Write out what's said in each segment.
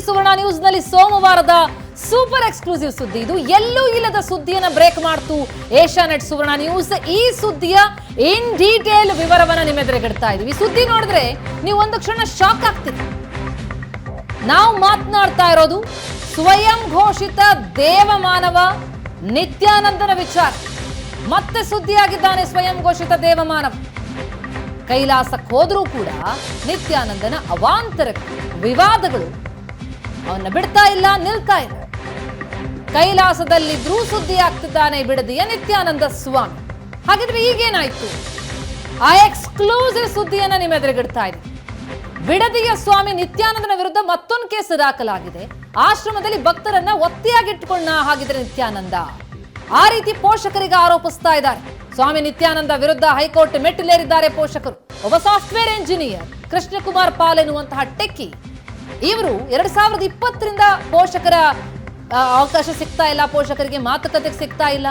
ಸುವರ್ಣ news ನಲ್ಲಿ ಸೋಮವಾರದ super exclusive ಸುದ್ದಿ ಇದು. ಎಲ್ಲೂ ಇಲ್ಲದ ಸುದ್ದಿಯನ್ನ ಬ್ರೇಕ್ ಮಾಡ್ತು ಏಷ್ಯಾನೆಟ್ ಸುವರ್ಣ ನ್ಯೂಸ್. ಈ ಸುದ್ದಿಯ ಇನ್ ಡೀಟೇಲ್ ವಿವರವನ್ನ ನಿಮ್ಮೆದುರಿಗಿಡ್ತಾ ಇದೀವಿ. ಈ ಸುದ್ದಿ ನೋಡಿದ್ರೆ ನೀವು ಒಂದು ಕ್ಷಣ ಶಾಕ್ ಆಗ್ತೀರಿ. ನಾವು ಮಾತನಾಡ್ತಾ ಇರೋದು ಸ್ವಯಂ ಘೋಷಿತ ದೇವಮಾನವ ನಿತ್ಯಾನಂದನ ವಿಚಾರ. ಮತ್ತೆ ಸುದ್ದಿಯಾಗಿದ್ದಾನೆ ಸ್ವಯಂ ಘೋಷಿತ ದೇವಮಾನವ. ಕೈಲಾಸಕ್ಕೆ ಹೋದ್ರೂ ಕೂಡ ನಿತ್ಯಾನಂದನ ಅವಾಂತರ ವಿವಾದಗಳು ಅವನ್ನ ಬಿಡ್ತಾ ಇಲ್ಲ, ನಿಲ್ತಾ ಇಲ್ಲ. ಕೈಲಾಸದಲ್ಲಿದ್ರೂ ಸುದ್ದಿ ಆಗ್ತಿದ್ದಾನೆ ಬಿಡದಿಯ ನಿತ್ಯಾನಂದ ಸ್ವಾಮಿ. ಹಾಗಿದ್ರೆ ಈಗೇನಾಯ್ತು? ಆ ಎಕ್ಸ್ಕ್ಲೂಸಿವ್ ಸುದ್ದಿಯನ್ನ ನಿಮ್ಮ ಎದುರಿಗಿಡ್ತಾ ಇದೆ. ಬಿಡದಿಯ ಸ್ವಾಮಿ ನಿತ್ಯಾನಂದನ ವಿರುದ್ಧ ಮತ್ತೊಂದು ಕೇಸ್ ದಾಖಲಾಗಿದೆ. ಆಶ್ರಮದಲ್ಲಿ ಭಕ್ತರನ್ನ ಒತ್ತೆಯಾಗಿಟ್ಟುಕೊಂಡ ಹಾಗಿದ್ರೆ ನಿತ್ಯಾನಂದ, ಆ ರೀತಿ ಪೋಷಕರಿಗೆ ಆರೋಪಿಸ್ತಾ ಇದ್ದಾರೆ. ಸ್ವಾಮಿ ನಿತ್ಯಾನಂದ ವಿರುದ್ಧ ಹೈಕೋರ್ಟ್ ಮೆಟ್ಟಿಲೇರಿದ್ದಾರೆ ಪೋಷಕರು. ಒಬ್ಬ ಸಾಫ್ಟ್ವೇರ್ ಇಂಜಿನಿಯರ್ ಕೃಷ್ಣಕುಮಾರ್ ಪಾಲ್ ಎನ್ನುವಂತಹ ಟೆಕ್ಕಿ, ಇವರು 2020ರಿಂದ ಪೋಷಕರ ಅವಕಾಶ ಸಿಗ್ತಾ ಇಲ್ಲ, ಪೋಷಕರಿಗೆ ಮಾತುಕತೆಗೆ ಸಿಗ್ತಾ ಇಲ್ಲ.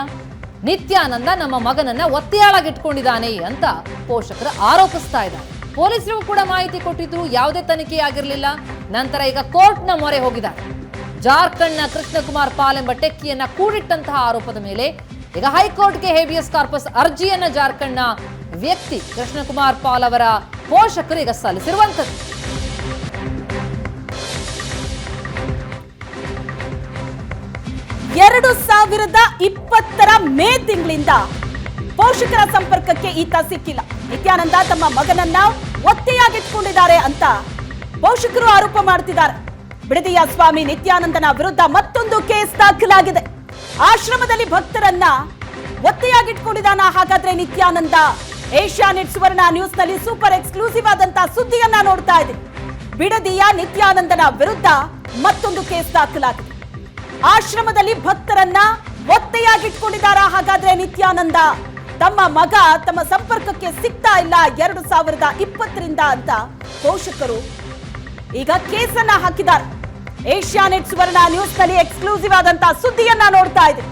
ನಿತ್ಯಾನಂದ ನಮ್ಮ ಮಗನನ್ನ ಒತ್ತೆಯಾಳಾಗಿಟ್ಕೊಂಡಿದ್ದಾನೆ ಅಂತ ಪೋಷಕರು ಆರೋಪಿಸ್ತಾ ಇದ್ದಾರೆ. ಪೊಲೀಸರಿಗೂ ಕೂಡ ಮಾಹಿತಿ ಕೊಟ್ಟಿದ್ರು, ಯಾವುದೇ ತನಿಖೆ ಆಗಿರಲಿಲ್ಲ. ನಂತರ ಈಗ ಕೋರ್ಟ್ನ ಮೊರೆ ಹೋಗಿದ್ದಾರೆ. ಜಾರ್ಖಂಡ್ನ ಕೃಷ್ಣಕುಮಾರ್ ಪಾಲ್ ಎಂಬ ಟೆಕ್ಕಿಯನ್ನ ಕೂಡಿಟ್ಟಂತಹ ಆರೋಪದ ಮೇಲೆ ಈಗ ಹೈಕೋರ್ಟ್ಗೆ ಹೇಬಿಯಸ್ ಕಾರ್ಪಸ್ ಅರ್ಜಿಯನ್ನ ಜಾರ್ಖಂಡ್ನ ವ್ಯಕ್ತಿ ಕೃಷ್ಣಕುಮಾರ್ ಪಾಲ್ ಅವರ ಪೋಷಕರು ಈಗ ಸಲ್ಲಿಸಿರುವಂತದ್ದು. ಎರಡು 2020ರ ಮೇ ತಿಂಗಳಿಂದ ಪೋಷಕರ ಸಂಪರ್ಕಕ್ಕೆ ಈತ ಸಿಕ್ಕಿಲ್ಲ. ನಿತ್ಯಾನಂದ ತಮ್ಮ ಮಗನನ್ನ ಒತ್ತೆಯಾಗಿಟ್ಕೊಂಡಿದ್ದಾರೆ ಅಂತ ಪೋಷಕರು ಆರೋಪ ಮಾಡ್ತಿದ್ದಾರೆ. ಬಿಡದಿಯ ಸ್ವಾಮಿ ನಿತ್ಯಾನಂದನ ವಿರುದ್ಧ ಮತ್ತೊಂದು ಕೇಸ್ ದಾಖಲಾಗಿದೆ. ಆಶ್ರಮದಲ್ಲಿ ಭಕ್ತರನ್ನ ಒತ್ತೆಯಾಗಿಟ್ಕೊಂಡಿದ್ದಾನ ಹಾಗಾದ್ರೆ ನಿತ್ಯಾನಂದ? ಏಷ್ಯಾನೆಟ್ ಸುವರ್ಣ ನ್ಯೂಸ್ ನಲ್ಲಿ ಸೂಪರ್ ಎಕ್ಸ್ಕ್ಲೂಸಿವ್ ಆದಂತಹ ಸುದ್ದಿಯನ್ನ ನೋಡ್ತಾ ಇದೆ. ಬಿಡದಿಯ ನಿತ್ಯಾನಂದನ ವಿರುದ್ಧ ಮತ್ತೊಂದು ಕೇಸ್ ದಾಖಲಾಗಿದೆ. ಆಶ್ರಮದಲ್ಲಿ ಭಕ್ತರನ್ನ ಒತ್ತೆಯಾಗಿಟ್ಕೊಂಡಿದ್ದಾರ ಹಾಗಾದ್ರೆ ನಿತ್ಯಾನಂದ? ತಮ್ಮ ಮಗ ತಮ್ಮ ಸಂಪರ್ಕಕ್ಕೆ ಸಿಗ್ತಾ ಇಲ್ಲ 2020ರಿಂದ ಅಂತ ಪೋಷಕರು ಈಗ ಕೇಸನ್ನ ಹಾಕಿದ್ದಾರೆ. ಏಷ್ಯಾನೆಟ್ ಸುವರ್ಣ ನ್ಯೂಸ್ ನಲ್ಲಿ ಎಕ್ಸ್ಕ್ಲೂಸಿವ್ ಆದಂತಹ ಸುದ್ದಿಯನ್ನ ನೋಡ್ತಾ ಇದೆ.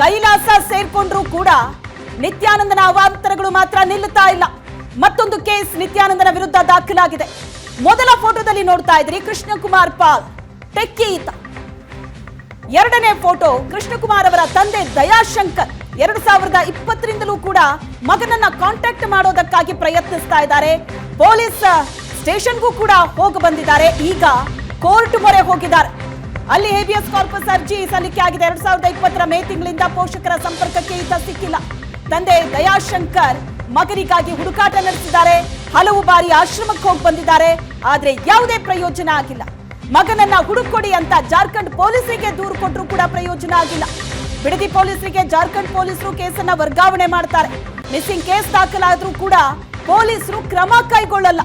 ಕೈಲಾಸ ಸೇರ್ಕೊಂಡ್ರು ಕೂಡ ನಿತ್ಯಾನಂದನ ಅವಾಂತರಗಳು ಮಾತ್ರ ನಿಲ್ಲುತ್ತಾ ಇಲ್ಲ. ಮತ್ತೊಂದು ಕೇಸ್ ನಿತ್ಯಾನಂದನ ವಿರುದ್ಧ ದಾಖಲಾಗಿದೆ. ಮೊದಲ ಫೋಟೋದಲ್ಲಿ ನೋಡ್ತಾ ಇದ್ರಿ ಕೃಷ್ಣಕುಮಾರ್ ಪಾಲ್, ಟೆಕ್ಕಿ ಈತ. ಎರಡನೇ ಫೋಟೋ ಕೃಷ್ಣಕುಮಾರ್ ಅವರ ತಂದೆ ದಯಾಶಂಕರ್. 2020ರಿಂದಲೂ ಕೂಡ ಮಗನನ್ನ ಕಾಂಟ್ಯಾಕ್ಟ್ ಮಾಡೋದಕ್ಕಾಗಿ ಪ್ರಯತ್ನಿಸ್ತಾ ಇದ್ದಾರೆ. ಪೊಲೀಸ್ ಸ್ಟೇಷನ್ಗೂ ಕೂಡ ಹೋಗಿ ಬಂದಿದ್ದಾರೆ. ಈಗ ಕೋರ್ಟ್ ಮೊರೆ ಹೋಗಿದ್ದಾರೆ. ಅಲ್ಲಿ ಹೇಬಿಯಸ್ ಕಾರ್ಪಸ್ ಅರ್ಜಿ ಸಲ್ಲಿಕೆ ಆಗಿದೆ. 2020ರ ಮೇ ತಿಂಗಳಿಂದ ಪೋಷಕರ ಸಂಪರ್ಕಕ್ಕೆ ಈತ ಸಿಕ್ಕಿಲ್ಲ. ತಂದೆ ದಯಾಶಂಕರ್ ಮಗನಿಗಾಗಿ ಹುಡುಕಾಟ ನಡೆಸಿದ್ದಾರೆ. ಹಲವು ಬಾರಿ ಆಶ್ರಮಕ್ಕೆ ಹೋಗಿ ಬಂದಿದ್ದಾರೆ. ಆದ್ರೆ ಯಾವುದೇ ಪ್ರಯೋಜನ ಆಗಿಲ್ಲ. ಮಗನನ್ನ ಹುಡುಕೊಡಿ ಅಂತ ಜಾರ್ಖಂಡ್ ಪೊಲೀಸರಿಗೆ ದೂರು ಕೊಟ್ಟರು ಕೂಡ ಪ್ರಯೋಜನ ಆಗಿಲ್ಲ. ಬಿಡದಿ ಪೊಲೀಸರಿಗೆ ಜಾರ್ಖಂಡ್ ಪೊಲೀಸರು ಕೇಸನ್ನ ವರ್ಗಾವಣೆ ಮಾಡ್ತಾರೆ. ಮಿಸ್ಸಿಂಗ್ ಕೇಸ್ ದಾಖಲಾದ್ರೂ ಕೂಡ ಪೊಲೀಸರು ಕ್ರಮ ಕೈಗೊಳ್ಳಲ್ಲ.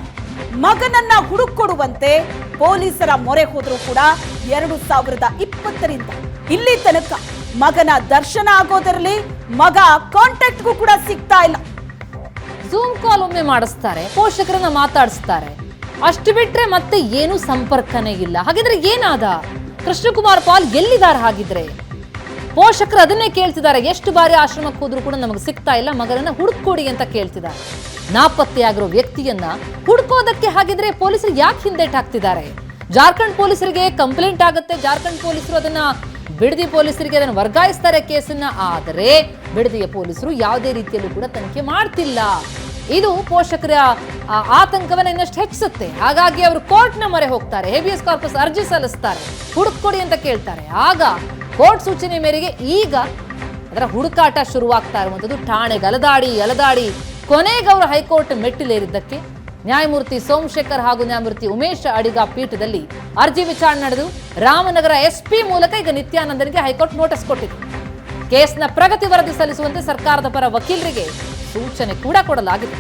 ಮಗನನ್ನ ಹುಡುಕೊಡುವಂತೆ ಪೊಲೀಸರ ಮೊರೆ ಹೋದ್ರೂ ಕೂಡ 2020ರಿಂದ ಇಲ್ಲಿ ತನಕ ಮಗನ ದರ್ಶನ ಆಗೋದಿರಲಿ, ಮಗ ಕಾಂಟ್ಯಾಕ್ಟ್ಗೂ ಕೂಡ ಸಿಗ್ತಾ ಇಲ್ಲ. ಝೂಮ್ ಕಾಲ್ ಒಮ್ಮೆ ಮಾಡಿಸ್ತಾರೆ, ಪೋಷಕರನ್ನ ಮಾತಾಡಿಸ್ತಾರೆ, ಅಷ್ಟು ಬಿಟ್ರೆ ಮತ್ತೆ ಏನು ಸಂಪರ್ಕನೇ ಇಲ್ಲ. ಹಾಗಿದ್ರೆ ಏನಾದ? ಕೃಷ್ಣಕುಮಾರ್ ಪಾಲ್ ಎಲ್ಲಿದ್ದಾರೆ? ಹಾಗಿದ್ರೆ ಪೋಷಕರು ಅದನ್ನೇ ಕೇಳ್ತಿದ್ದಾರೆ. ಎಷ್ಟು ಬಾರಿ ಆಶ್ರಮಕ್ಕೆ ಹೋದ್ರೂ ಕೂಡ ನಮಗೆ ಸಿಗ್ತಾ ಇಲ್ಲ, ಮಗನನ್ನ ಹುಡುಕೊಡಿ ಅಂತ ಕೇಳ್ತಿದ್ದಾರೆ. ನಾಪತ್ತೆಯಾಗಿರೋ ವ್ಯಕ್ತಿಯನ್ನ ಹುಡುಕೋದಕ್ಕೆ ಹಾಗಿದ್ರೆ ಪೊಲೀಸರು ಯಾಕೆ ಹಿಂದೇಟ್ ಹಾಕ್ತಿದ್ದಾರೆ? ಜಾರ್ಖಂಡ್ ಪೊಲೀಸರಿಗೆ ಕಂಪ್ಲೇಂಟ್ ಆಗುತ್ತೆ. ಜಾರ್ಖಂಡ್ ಪೊಲೀಸರು ಅದನ್ನ ಬಿಡದಿ ಪೊಲೀಸರಿಗೆ ಅದನ್ನು ವರ್ಗಾಯಿಸ್ತಾರೆ ಕೇಸನ್ನ. ಆದರೆ ಬಿಡದಿಯ ಪೊಲೀಸರು ಯಾವುದೇ ರೀತಿಯಲ್ಲೂ ಕೂಡ ತನಿಖೆ ಮಾಡ್ತಿಲ್ಲ. ಇದು ಪೋಷಕರ ಆತಂಕವನ್ನ ಇನ್ನಷ್ಟು ಹೆಚ್ಚಿಸುತ್ತೆ. ಹಾಗಾಗಿ ಅವರು ಕೋರ್ಟ್ನ ಮೊರೆ ಹೋಗ್ತಾರೆ. ಹೇಬಿಯಸ್ ಕಾರ್ಪಸ್ ಅರ್ಜಿ ಸಲ್ಲಿಸ್ತಾರೆ, ಹುಡುಕೊಡಿ ಅಂತ ಕೇಳ್ತಾರೆ. ಆಗ ಕೋರ್ಟ್ ಸೂಚನೆ ಮೇರೆಗೆ ಈಗ ಅದರ ಹುಡುಕಾಟ ಶುರುವಾಗ್ತಾ ಇರುವಂಥದ್ದು. ಠಾಣೆಗೆ ಅಲದಾಡಿ ಕೊನೆಗೆ ಅವರು ಹೈಕೋರ್ಟ್ ಮೆಟ್ಟಿಲೇರಿದ್ದಕ್ಕೆ ನ್ಯಾಯಮೂರ್ತಿ ಸೋಮಶೇಖರ್ ಹಾಗೂ ನ್ಯಾಯಮೂರ್ತಿ ಉಮೇಶ್ ಅಡಿಗ ಪೀಠದಲ್ಲಿ ಅರ್ಜಿ ವಿಚಾರಣೆ ನಡೆದು ರಾಮನಗರ SP ಮೂಲಕ ಈಗ ನಿತ್ಯಾನಂದನಿಗೆ ಹೈಕೋರ್ಟ್ ನೋಟಿಸ್ ಕೊಟ್ಟಿದೆ. ಕೇಸ್ನ ಪ್ರಗತಿ ವರದಿ ಸಲ್ಲಿಸುವಂತೆ ಸರ್ಕಾರದ ಪರ ವಕೀಲರಿಗೆ ಸೂಚನೆ ಕೂಡ ಕೊಡಲಾಗಿದೆ.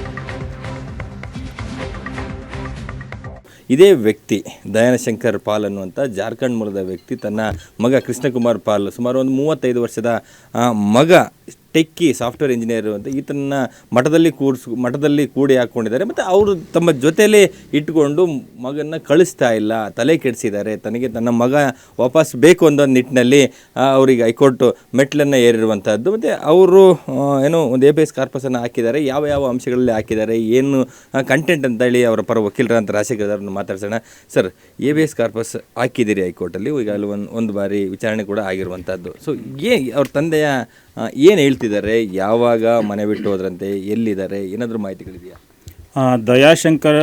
ಇದೇ ವ್ಯಕ್ತಿ ದಯಾಶಂಕರ್ ಪಾಲ್ ಅನ್ನುವಂಥ ಜಾರ್ಖಂಡ್ ಮೂಲದ ವ್ಯಕ್ತಿ ತನ್ನ ಮಗ ಕೃಷ್ಣಕುಮಾರ್ ಪಾಲ್, ಸುಮಾರು ಒಂದು 35 ವರ್ಷದ ಮಗ ಟೆಕ್ಕಿ ಸಾಫ್ಟ್ವೇರ್ ಇಂಜಿನಿಯರ್ ಅಂತ ಈತನ ಮಠದಲ್ಲಿ ಕೂಡಿ ಹಾಕ್ಕೊಂಡಿದ್ದಾರೆ. ಮತ್ತು ಅವರು ತಮ್ಮ ಜೊತೆಯಲ್ಲಿ ಇಟ್ಕೊಂಡು ಮಗನ ಕಳಿಸ್ತಾ ಇಲ್ಲ, ತಲೆ ಕೆಡಿಸಿದ್ದಾರೆ. ತನಗೆ ತನ್ನ ಮಗ ವಾಪಸ್ ಬೇಕು ಅನ್ನೋ ನಿಟ್ಟಿನಲ್ಲಿ ಅವರಿಗೆ ಹೈಕೋರ್ಟ್ ಮೆಟ್ಲನ್ನು ಏರಿರುವಂಥದ್ದು. ಮತ್ತು ಅವರು ಏನೋ ಒಂದು ABS ಕಾರ್ಪಸನ್ನು ಹಾಕಿದ್ದಾರೆ. ಯಾವ ಅಂಶಗಳಲ್ಲಿ ಹಾಕಿದ್ದಾರೆ, ಏನು ಕಂಟೆಂಟ್ ಅಂತ ಹೇಳಿ ಅವರ ಪರ ವಕೀಲರಂತ ರಾಜಶೇಖರ್ ಮಾತಾಡ್ಸೋಣ. ಸರ್, ABS ಕಾರ್ಪಸ್ ಹಾಕಿದ್ದೀರಿ ಹೈಕೋರ್ಟಲ್ಲಿ, ಈಗ ಅಲ್ಲಿ ಒಂದು ಬಾರಿ ವಿಚಾರಣೆ ಕೂಡ ಆಗಿರುವಂಥದ್ದು. ಸೊ ಅವ್ರ ತಂದೆಯ ಏನು ಹೇಳ್ತಿದ್ದಾರೆ, ಯಾವಾಗ ಮನೆ ಬಿಟ್ಟು ಹೋದ್ರಂತೆ, ಎಲ್ಲಿದ್ದಾರೆ, ಏನಾದರೂ ಮಾಹಿತಿಗಳಿದೆಯಾ? ದಯಾಶಂಕರ್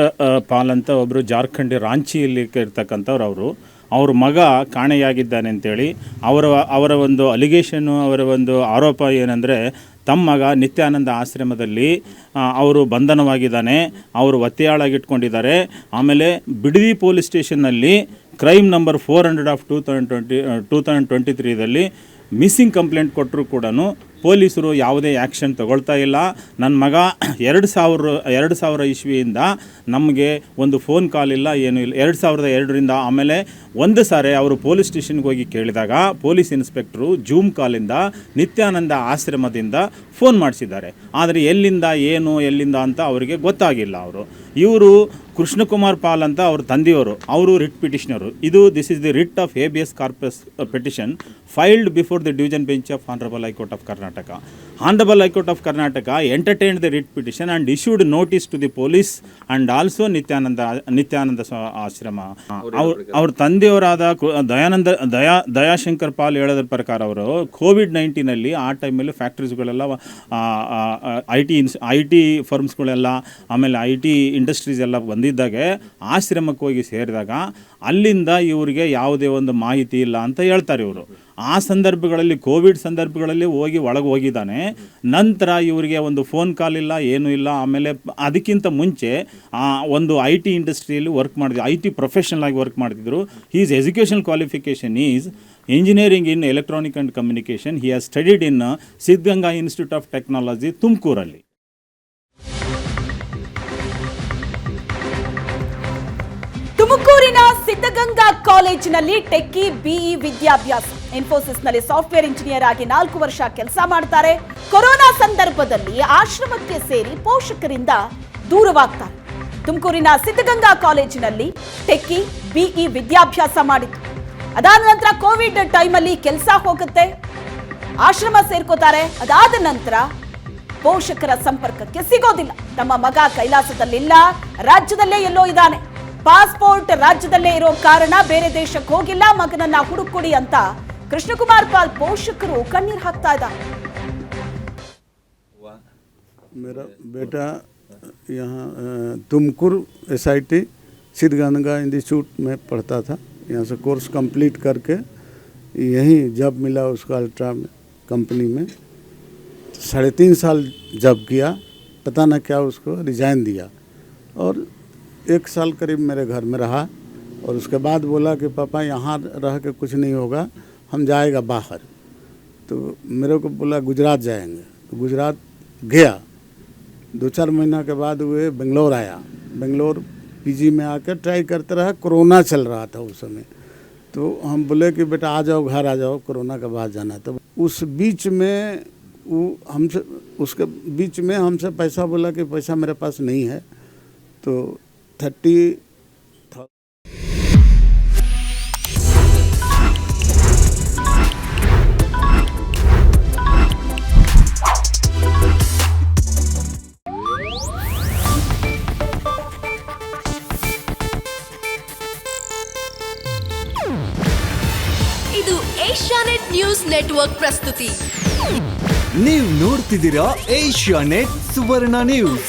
ಪಾಲ್ ಅಂತ ಒಬ್ಬರು ಜಾರ್ಖಂಡ್ ರಾಂಚಿಯಲ್ಲಿ ಇರ್ತಕ್ಕಂಥವ್ರು. ಅವ್ರ ಮಗ ಕಾಣೆಯಾಗಿದ್ದಾನೆ ಅಂತೇಳಿ ಅವರ ಒಂದು ಅಲಿಗೇಷನ್ನು, ಅವರ ಒಂದು ಆರೋಪ ಏನಂದರೆ, ತಮ್ಮ ಮಗ ನಿತ್ಯಾನಂದ ಆಶ್ರಮದಲ್ಲಿ ಅವರು ಬಂಧನವಾಗಿದ್ದಾನೆ, ಅವರು ಒತ್ತೆಯಾಳಾಗಿಟ್ಕೊಂಡಿದ್ದಾರೆ. ಆಮೇಲೆ ಬಿಡದಿ ಪೊಲೀಸ್ ಸ್ಟೇಷನ್ನಲ್ಲಿ ಕ್ರೈಮ್ ನಂಬರ್ 400/2023ದಲ್ಲಿ ಮಿಸ್ಸಿಂಗ್ ಕಂಪ್ಲೇಂಟ್ ಕೊಟ್ಟರು ಕೂಡ ಪೊಲೀಸರು ಯಾವುದೇ ಆ್ಯಕ್ಷನ್ ತಗೊಳ್ತಾ ಇಲ್ಲ. ನನ್ನ ಮಗ 2000 ಇಸ್ವಿಯಿಂದ ನಮಗೆ ಒಂದು ಫೋನ್ ಕಾಲ್ ಇಲ್ಲ, ಏನೂ ಇಲ್ಲ. 2002ರಿಂದ ಆಮೇಲೆ ಒಂದು ಸಾರಿ ಅವರು ಪೊಲೀಸ್ ಸ್ಟೇಷನ್ಗೆ ಹೋಗಿ ಕೇಳಿದಾಗ ಪೊಲೀಸ್ ಇನ್ಸ್ಪೆಕ್ಟ್ರು ಜೂಮ್ ಕಾಲಿಂದ ನಿತ್ಯಾನಂದ ಆಶ್ರಮದಿಂದ ಫೋನ್ ಮಾಡಿಸಿದ್ದಾರೆ. ಆದರೆ ಎಲ್ಲಿಂದ ಅಂತ ಅವರಿಗೆ ಗೊತ್ತಾಗಿಲ್ಲ. ಇವರು ಕೃಷ್ಣಕುಮಾರ್ ಪಾಲ್ ಅಂತ ಅವ್ರ ತಂದೆಯವರು, ಅವರು ರಿಟ್ ಪಿಟಿಷನರು. This is the writ of ABS corpus petition filed before the division bench of honourable high court of Karnataka. Honorable High Court of Karnataka entertained the writ petition and issued notice to the police and also Nithyananda Ashram. ಅವ್ರ ತಂದೆಯವರಾದ ದಯಾಶಂಕರ್ ಪಾಲ್ ಹೇಳೋದ್ರ ಪ್ರಕಾರ ಅವರು COVID-19ನಲ್ಲಿ ಆ ಟೈಮಲ್ಲಿ ಫ್ಯಾಕ್ಟ್ರೀಸ್ಗಳೆಲ್ಲ I T ಫರ್ಮ್ಸ್ಗಳೆಲ್ಲ ಆಮೇಲೆ IT industries ಎಲ್ಲ ಬಂದಿದ್ದಾಗೆ ಆಶ್ರಮಕ್ಕೆ ಹೋಗಿ ಸೇರಿದಾಗ ಅಲ್ಲಿಂದ ಇವರಿಗೆ ಯಾವುದೇ ಒಂದು ಮಾಹಿತಿ ಇಲ್ಲ ಅಂತ ಹೇಳ್ತಾರೆ ಇವರು. ಆ ಸಂದರ್ಭಗಳಲ್ಲಿ ಕೋವಿಡ್ ಸಂದರ್ಭಗಳಲ್ಲಿ ಒಳಗೆ ಹೋಗಿದ್ದಾನೆ. ನಂತರ ಇವರಿಗೆ ಒಂದು ಫೋನ್ ಕಾಲ್ ಇಲ್ಲ, ಏನೂ ಇಲ್ಲ. ಆಮೇಲೆ ಅದಕ್ಕಿಂತ ಮುಂಚೆ ಒಂದು IT ಇಂಡಸ್ಟ್ರಿಯಲ್ಲಿ ವರ್ಕ್ ಮಾಡಿದ್ರು, IT ಪ್ರೊಫೆಷನಲ್ ಆಗಿ ವರ್ಕ್ ಮಾಡ್ತಿದ್ರು. His educational qualification is engineering in electronic and communication. He has studied in Siddaganga Institute of Technology, ತುಮಕೂರಲ್ಲಿ. ತುಮಕೂರಿನ ಸಿದ್ಧಗಂಗಾ ಕಾಲೇಜಿನಲ್ಲಿ ಟೆಕ್ಕಿ BE ವಿದ್ಯಾಭ್ಯಾಸ. ಇನ್ಫೋಸಿಸ್ನಲ್ಲಿ ಸಾಫ್ಟ್ವೇರ್ ಇಂಜಿನಿಯರ್ ಆಗಿ 4 ವರ್ಷ ಕೆಲಸ ಮಾಡ್ತಾರೆ. ಕೊರೋನಾ ಸಂದರ್ಭದಲ್ಲಿ ಆಶ್ರಮಕ್ಕೆ ಸೇರಿ ಪೋಷಕರಿಂದ ದೂರವಾಗ್ತಾರೆ. ತುಮಕೂರಿನ ಸಿದ್ಧಗಂಗಾ ಕಾಲೇಜಿನಲ್ಲಿ ಟೆಕ್ಕಿ BE ವಿದ್ಯಾಭ್ಯಾಸ ಮಾಡಿದ್ರು. ಅದಾದ ನಂತರ ಕೋವಿಡ್ ಟೈಮಲ್ಲಿ ಕೆಲಸ ಹೋಗುತ್ತೆ, ಆಶ್ರಮ ಸೇರ್ಕೋತಾರೆ. ಅದಾದ ನಂತರ ಪೋಷಕರ ಸಂಪರ್ಕಕ್ಕೆ ಸಿಗೋದಿಲ್ಲ. ತಮ್ಮ ಮಗ ಕೈಲಾಸದಲ್ಲಿಲ್ಲ, ರಾಜ್ಯದಲ್ಲೇ ಎಲ್ಲೋ ಇದ್ದಾನೆ. ಪಾಸ್ಪೋರ್ಟ್ ರಾಜ್ಯದಲ್ಲೇ ಇರೋ ಕಾರಣ ಬೇರೆ ದೇಶಕ್ಕೆ ಹೋಗಿಲ್ಲ, ಮಗನನ್ನ ಹುಡುಕೊಡಿ ಅಂತ ಕೃಷ್ಣಕುಮಾರ್ ಪಾಲ್ ಪೋಷಕರು ಕಣ್ಣೀರು ಹಾಕ್ತಾ ಇದ್ದಾರೆ. मेरा बेटा यहाँ तुमकुर SIT सिद्धगंगा इंस्टीट्यूट में पढ़ता था. यहाँ से कोर्स कंप्लीट करके यहीं जॉब मिला उसको अल्ट्रा कंपनी में. 3.5 साल जॉब किया, पता न क्या उसको रिजाइन दिया और 1 साल करीब मेरे घर में रहा. और उसके बाद बोला कि पापा यहाँ रह के कुछ नहीं होगा, हम जाएगा बाहर. तो मेरे को बोला गुजरात जाएंगे. तो गुजरात गया. 2-4 महीना के बाद वे बेंगलोर आया. बेंगलोर PG में आकर ट्राई करते रहा. कोरोना चल रहा था उस समय. तो हम बोले कि बेटा आ जाओ, घर आ जाओ, कोरोना के बाद जाना. तो उस बीच में उसके बीच में हमसे पैसा बोला कि पैसा मेरे पास नहीं है. तो 30,000 ಇದು ಏಷ್ಯಾನೆಟ್ ನ್ಯೂಸ್ ನೆಟ್ವರ್ಕ್ ಪ್ರಸ್ತುತಿ. ನೀವು ನೋಡ್ತಿದ್ದೀರಾ ಏಷ್ಯಾನೆಟ್ ಸುವರ್ಣ ನ್ಯೂಸ್.